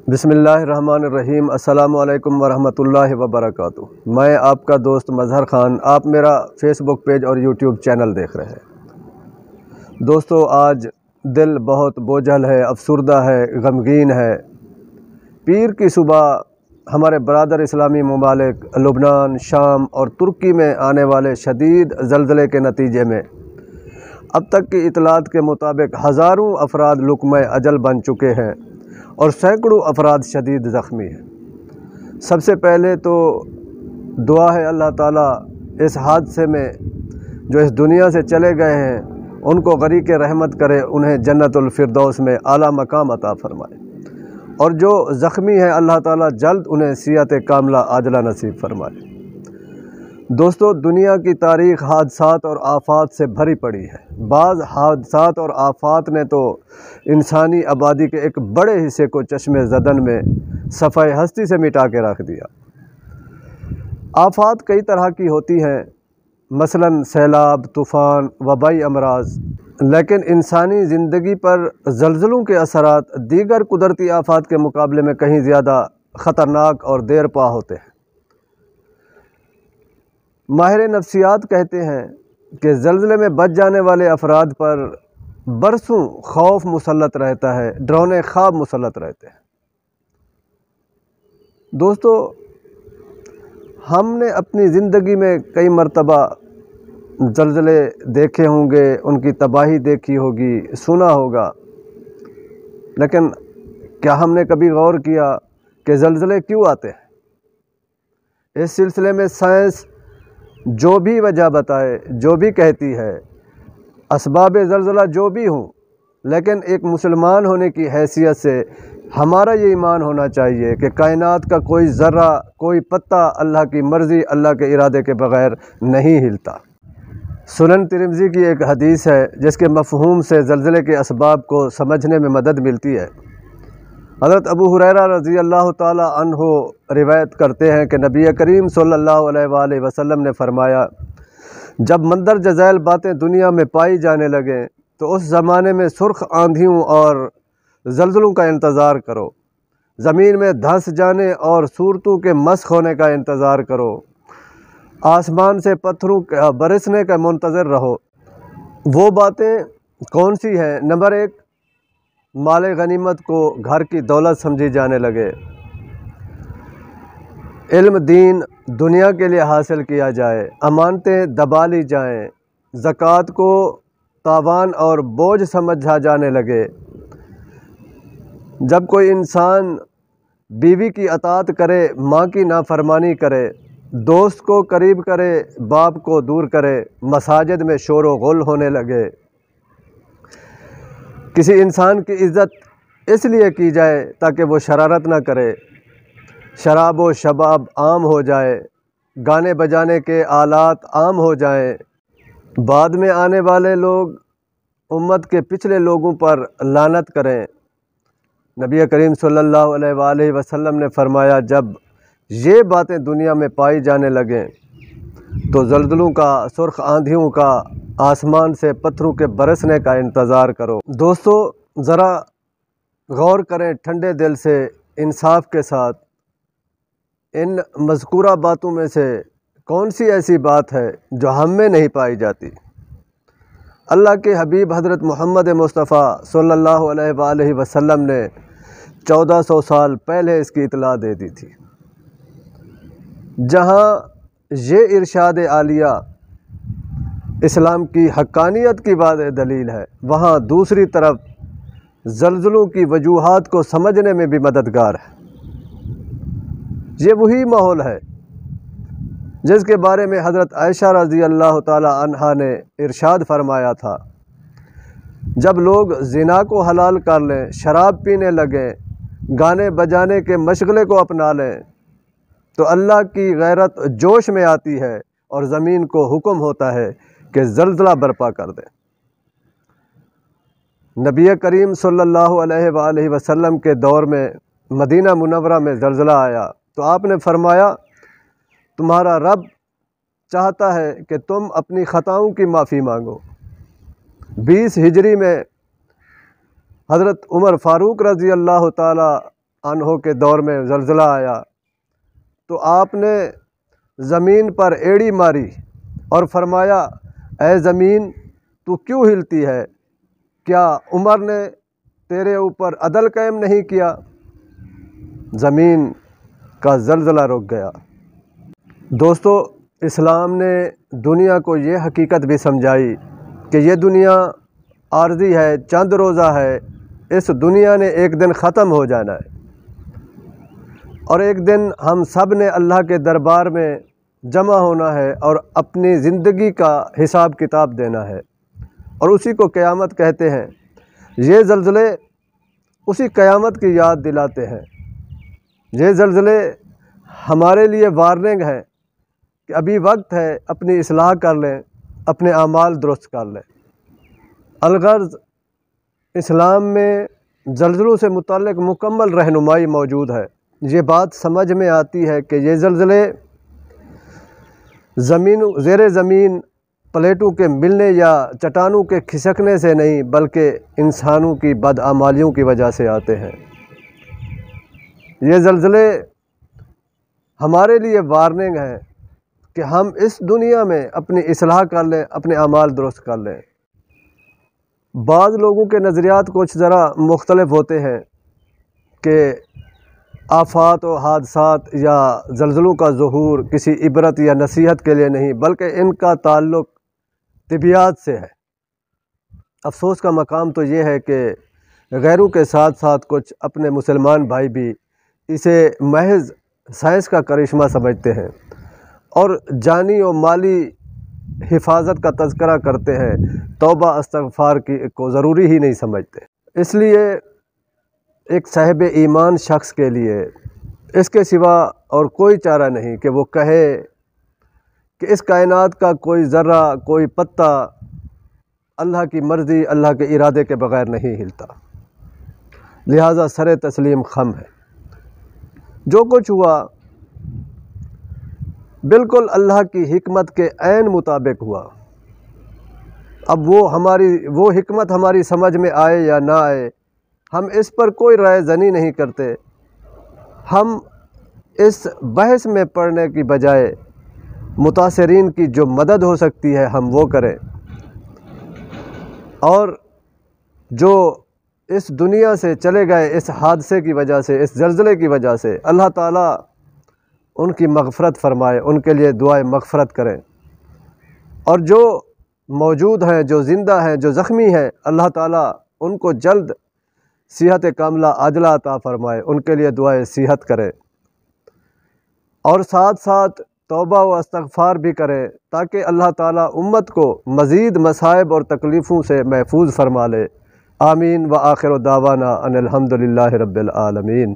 بسم اللہ الرحمن الرحیم۔ السلام علیکم ورحمۃ اللہ وبرکاتہ۔ میں آپ کا دوست مظہر خان، آپ میرا فیس بک پیج اور یوٹیوب چینل دیکھ رہے ہیں۔ دوستو، آج دل بہت بوجھل ہے، افسردہ ہے، غمگین ہے۔ پیر کی صبح ہمارے برادر اسلامی ممالک لبنان، شام اور ترکی میں آنے والے شدید زلزلے کے نتیجے میں اب تک کی اطلاعات کے مطابق ہزاروں افراد لقمۂ اجل بن چکے ہیں اور سینکڑوں افراد شدید زخمی ہیں۔ سب سے پہلے تو دعا ہے اللہ تعالیٰ اس حادثے میں جو اس دنیا سے چلے گئے ہیں ان کو غریق رحمت کرے، انہیں جنت الفردوس میں اعلیٰ مقام عطا فرمائے، اور جو زخمی ہیں اللہ تعالیٰ جلد انہیں صحت کاملہ عاجلہ نصیب فرمائے۔ دوستو، دنیا کی تاریخ حادثات اور آفات سے بھری پڑی ہے۔ بعض حادثات اور آفات نے تو انسانی آبادی کے ایک بڑے حصے کو چشم زدن میں صفحۂ ہستی سے مٹا کے رکھ دیا۔ آفات کئی طرح کی ہوتی ہیں، مثلاً سیلاب، طوفان، وبائی امراض، لیکن انسانی زندگی پر زلزلوں کے اثرات دیگر قدرتی آفات کے مقابلے میں کہیں زیادہ خطرناک اور دیر پا ہوتے ہیں۔ ماہر نفسیات کہتے ہیں کہ زلزلے میں بچ جانے والے افراد پر برسوں خوف مسلط رہتا ہے، ڈرونے خواب مسلط رہتے ہیں۔ دوستو، ہم نے اپنی زندگی میں کئی مرتبہ زلزلے دیکھے ہوں گے، ان کی تباہی دیکھی ہوگی، سنا ہوگا، لیکن کیا ہم نے کبھی غور کیا کہ زلزلے کیوں آتے ہیں؟ اس سلسلے میں سائنس جو بھی وجہ بتائے، جو بھی کہتی ہے، اسباب زلزلہ جو بھی ہوں، لیکن ایک مسلمان ہونے کی حیثیت سے ہمارا یہ ایمان ہونا چاہیے کہ کائنات کا کوئی ذرہ، کوئی پتہ اللہ کی مرضی، اللہ کے ارادے کے بغیر نہیں ہلتا۔ سنن ترمذی کی ایک حدیث ہے جس کے مفہوم سے زلزلے کے اسباب کو سمجھنے میں مدد ملتی ہے۔ حضرت ابو ہریرہ رضی اللہ تعالی عنہ روایت کرتے ہیں کہ نبی کریم صلی اللہ علیہ وآلہ وسلم نے فرمایا، جب مندرجہ ذیل باتیں دنیا میں پائی جانے لگیں تو اس زمانے میں سرخ آندھیوں اور زلزلوں کا انتظار کرو، زمین میں دھنس جانے اور صورتوں کے مسخ ہونے کا انتظار کرو، آسمان سے پتھروں کا برسنے کا منتظر رہو۔ وہ باتیں کون سی ہیں؟ نمبر 1، مال غنیمت کو گھر کی دولت سمجھی جانے لگے، علم دین دنیا کے لیے حاصل کیا جائے، امانتیں دبا لی جائیں، زکوٰۃ کو تاوان اور بوجھ سمجھا جانے لگے، جب کوئی انسان بیوی کی اطاعت کرے، ماں کی نافرمانی کرے، دوست کو قریب کرے، باپ کو دور کرے، مساجد میں شور و غل ہونے لگے، کسی انسان کی عزت اس لیے کی جائے تاکہ وہ شرارت نہ کرے، شراب و شباب عام ہو جائے، گانے بجانے کے آلات عام ہو جائیں، بعد میں آنے والے لوگ امت کے پچھلے لوگوں پر لعنت کریں۔ نبی کریم صلی اللہ علیہ وآلہ وسلم نے فرمایا، جب یہ باتیں دنیا میں پائی جانے لگیں تو زلزلوں کا، سرخ آندھیوں کا، آسمان سے پتھروں کے برسنے کا انتظار کرو۔ دوستو، ذرا غور کریں ٹھنڈے دل سے، انصاف کے ساتھ، ان مذکورہ باتوں میں سے کون سی ایسی بات ہے جو ہم میں نہیں پائی جاتی؟ اللہ کے حبیب حضرت محمد مصطفیٰ صلی اللہ علیہ وآلہ وسلم نے 1400 سال پہلے اس کی اطلاع دے دی تھی۔ جہاں یہ ارشاد عالیہ اسلام کی حقانیت کی واضح دلیل ہے، وہاں دوسری طرف زلزلوں کی وجوہات کو سمجھنے میں بھی مددگار ہے۔ یہ وہی ماحول ہے جس کے بارے میں حضرت عائشہ رضی اللہ تعالی عنہا نے ارشاد فرمایا تھا، جب لوگ زنا کو حلال کر لیں، شراب پینے لگیں، گانے بجانے کے مشغلے کو اپنا لیں، تو اللہ کی غیرت جوش میں آتی ہے اور زمین کو حکم ہوتا ہے کہ زلزلہ برپا کر دیں۔ نبی کریم صلی اللہ علیہ وآلہ وسلم کے دور میں مدینہ منورہ میں زلزلہ آیا تو آپ نے فرمایا، تمہارا رب چاہتا ہے کہ تم اپنی خطاؤں کی معافی مانگو۔ 20 ہجری میں حضرت عمر فاروق رضی اللہ تعالی عنہ کے دور میں زلزلہ آیا تو آپ نے زمین پر ایڑی ماری اور فرمایا اے زمین تو کیوں ہلتی ہے؟ کیا عمر نے تیرے اوپر عدل قائم نہیں کیا؟ زمین کا زلزلہ رک گیا۔ دوستو، اسلام نے دنیا کو یہ حقیقت بھی سمجھائی کہ یہ دنیا عارضی ہے، چند روزہ ہے، اس دنیا نے ایک دن ختم ہو جانا ہے، اور ایک دن ہم سب نے اللہ کے دربار میں جمع ہونا ہے اور اپنی زندگی کا حساب کتاب دینا ہے، اور اسی کو قیامت کہتے ہیں۔ یہ زلزلے اسی قیامت کی یاد دلاتے ہیں۔ یہ زلزلے ہمارے لیے وارننگ ہے کہ ابھی وقت ہے، اپنی اصلاح کر لیں، اپنے اعمال درست کر لیں۔ الغرض، اسلام میں زلزلوں سے متعلق مکمل رہنمائی موجود ہے۔ یہ بات سمجھ میں آتی ہے کہ یہ زلزلے زیر زمین پلیٹوں کے ملنے یا چٹانوں کے کھسکنے سے نہیں، بلکہ انسانوں کی بدعمالیوں کی وجہ سے آتے ہیں۔ یہ زلزلے ہمارے لیے وارننگ ہے کہ ہم اس دنیا میں اپنی اصلاح کر لیں، اپنے اعمال درست کر لیں۔ بعض لوگوں کے نظریات کچھ ذرا مختلف ہوتے ہیں کہ آفات و حادثات یا زلزلوں کا ظہور کسی عبرت یا نصیحت کے لیے نہیں، بلکہ ان کا تعلق طبیعت سے ہے۔ افسوس کا مقام تو یہ ہے کہ غیروں کے ساتھ ساتھ کچھ اپنے مسلمان بھائی بھی اسے محض سائنس کا کرشمہ سمجھتے ہیں اور جانی و مالی حفاظت کا تذکرہ کرتے ہیں، توبہ استغفار کو ضروری ہی نہیں سمجھتے۔ اس لیے ایک صاحب ایمان شخص کے لیے اس کے سوا اور کوئی چارہ نہیں کہ وہ کہے کہ اس کائنات کا کوئی ذرہ، کوئی پتا اللہ کی مرضی، اللہ کے ارادے کے بغیر نہیں ہلتا۔ لہٰذا سر تسلیم خم ہے۔ جو کچھ ہوا بالکل اللہ کی حکمت کے عین مطابق ہوا۔ اب وہ حکمت ہماری سمجھ میں آئے یا نہ آئے، ہم اس پر کوئی رائے زنی نہیں کرتے۔ ہم اس بحث میں پڑنے کی بجائے متاثرین کی جو مدد ہو سکتی ہے ہم وہ کریں، اور جو اس دنیا سے چلے گئے اس حادثے کی وجہ سے، اس زلزلے کی وجہ سے، اللہ تعالیٰ ان کی مغفرت فرمائے، ان کے لیے دعائے مغفرت کریں، اور جو موجود ہیں، جو زندہ ہیں، جو زخمی ہیں، اللہ تعالیٰ ان کو جلد صحت کاملہ عاجلہ عطا فرمائے، ان کے لیے دعائے صحت کریں، اور ساتھ ساتھ توبہ و استغفار بھی کریں تاکہ اللہ تعالیٰ امت کو مزید مصائب اور تکلیفوں سے محفوظ فرما لے۔ آمین۔ وآخر دعوانا ان الحمد للہ رب العالمین۔